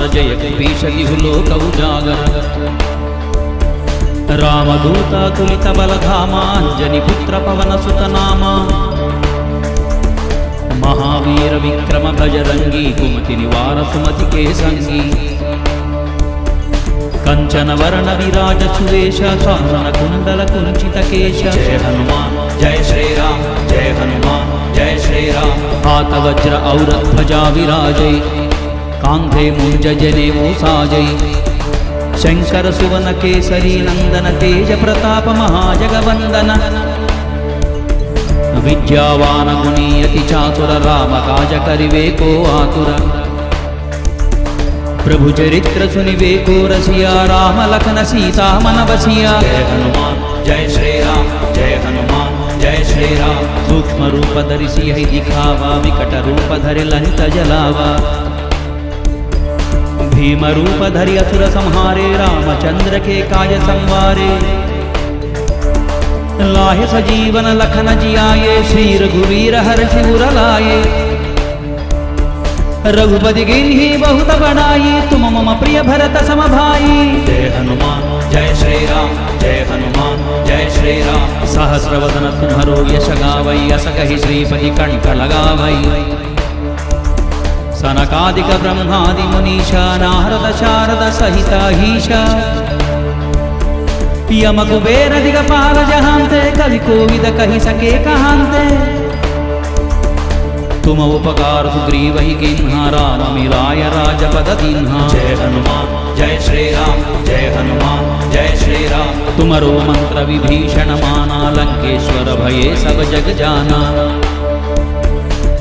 वानर जय कपीश लोक उजागर रामदूत तुलित बलधामा अंजनी पुत्र पवन सुत नामा महावीर विक्रम भजरंगी कुमति निवार सुमति के संगी कंचन वर्ण विराज सुवेश कानन कुंडल कुंचित केश जय हनुमान जय श्री राम जय हनुमान जय श्री राम हाथ वज्र और ध्वजा विराजै कांधे मुंज जनेऊ साजै शंकर सुवन केसरी नंदन तेज प्रताप महाजगवंदन विद्यावान गुणी अति चातुर राम काज करिवे को आतुर प्रभु चरित्र सुनिवे को रसिया राम लखन सीता मन बसिया जय हनुमान जय श्री राम जय हनुमान जय श्री राम सूक्ष्म रूप धरि सियहि दिखावा विकट रूप धरि लंक जलावा भीम रूप धरि असुर संहारे रामचंद्र के काज संवारे लाहे सजीवन लखन जियाये श्री रघुवीर हर्षि उर लाये रघुपति गिन्हि बहुत बड़ाई तुम मम प्रिय भरत सम भाई जय हनुमान जय श्री राम जय हनुमान जय श्री राम सहस्रवदन तुम्हरो यश गावै अस कहि श्रीपति कंठ लगावै सनकादिक ब्रह्मादि मुनीषा नारद शारद सहित ईशा यम कुबेर दिगपाल जहांते कवि कोविद कहि सके कहांते तुम उपकार सुग्रीव ही किन्हा राम मिलाय राजपद दीन्हा जय हनुमान जय श्री राम जय हनुमान जय श्री राम तुमरो मंत्र विभीषण माना लंकेश्वर भये सब जग जाना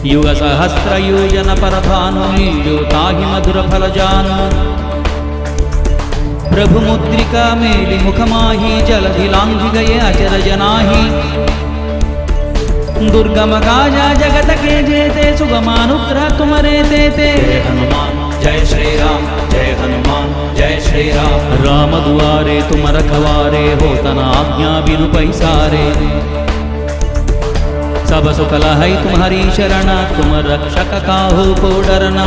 युग सहस्र योजन पर भानु लील्यो ताहि मधुर फल जानु प्रभु मुद्रिका मेलि मुख माही जलधि लांघि गए अचर जनाही दुर्गम काजा जगत के जेते सुगमानुग्रह तुमरे देते जय हनुमान जय श्री राम जय हनुमान जय श्री राम राम दुआरे तुम रखवारे होतन आज्ञा बिनु पैसारे सब सुख लहै तुम्हारी शरण तुम रक्षक काहू को डरना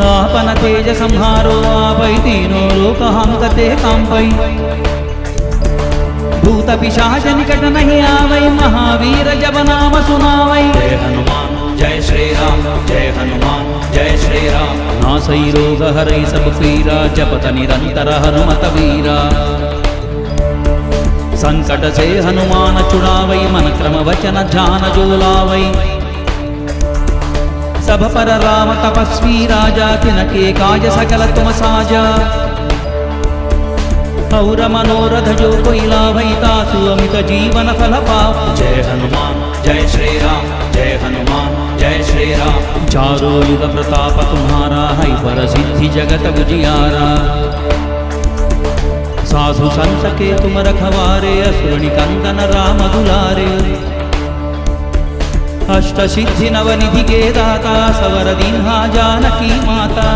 आपन तेज संहारो आपै तीनों लोक हंकते कांपै भूत पिशाच निकट नहीं आवै महावीर जब नाम सुनावै जय हनुमान जय श्री राम जय हनुमान जय श्री राम नासै रोग हरै सब पीरा जपत निरंतर हनुमत वीरा संकट से हनुमान छुड़ावै मन क्रम वचन ध्यान जो लावै सब पर राम तपस्वी राजा तिनके काज सकल तुम साजा और मनोरथ जो कोई लाभै तासु अमित जीवन फल पाव जय हनुमान जय श्री राम जय हनुमान जय श्री राम चारों युग प्रताप तुम्हारा है पर सिद्धि जगत उजियारा साधु संत के तुम रखवारे असुर निकंदन राम दुलारे अष्ट सिद्धि नवनिधि के दाता सवर दीन्हा जानकी माता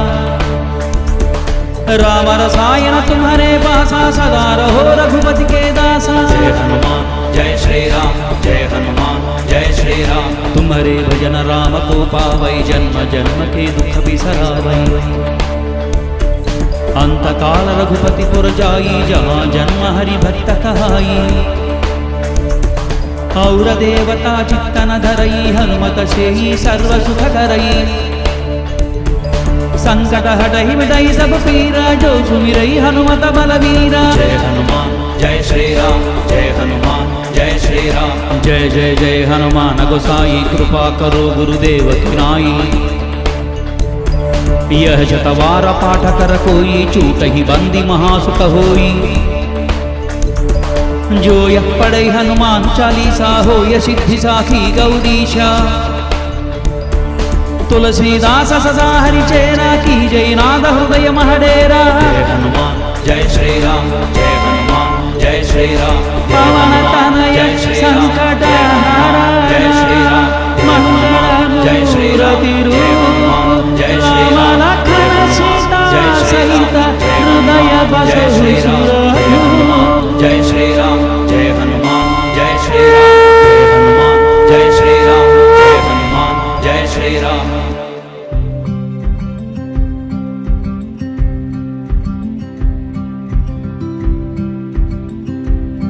राम रसायन तुम्हारे पासा सदा रहो रघुपति के दासा जय हनुमान जय श्री राम जय हनुमान जय श्री राम तुम्हारे भजन राम को पावै जन्म जन्म के दुख बिसरावै अंत काल रघुपति पुर जाई जहाँ जन्म हरि भक्त कहाई और देवता चित्तन धरई हनुमत से ही सर्व सुख करई संकट हटहि मिटई सब पीरा जो सुमिरई हनुमत बलवीरा जय हनुमान जय श्री राम जय हनुमान जय श्री राम जय जय जय हनुमान गोसाई कृपा करो गुरुदेव की नाई यह शतवार पाठ कर कोई चूटहि बंदी महासुख होई जो यह पढ़े हनुमान चालीसा हो यह सिद्धि साखी गौरीशा तुलसीदास सदा हरिचेरा की जय नाद हृदय महडेरा जय हनुमान जय श्री राम जय हनुमान जय श्री राम पवन तनय संकट हारा जय श्री राम मंगल जय श्री राम जय श्री राम लखन सीता सहित हृदय बसहु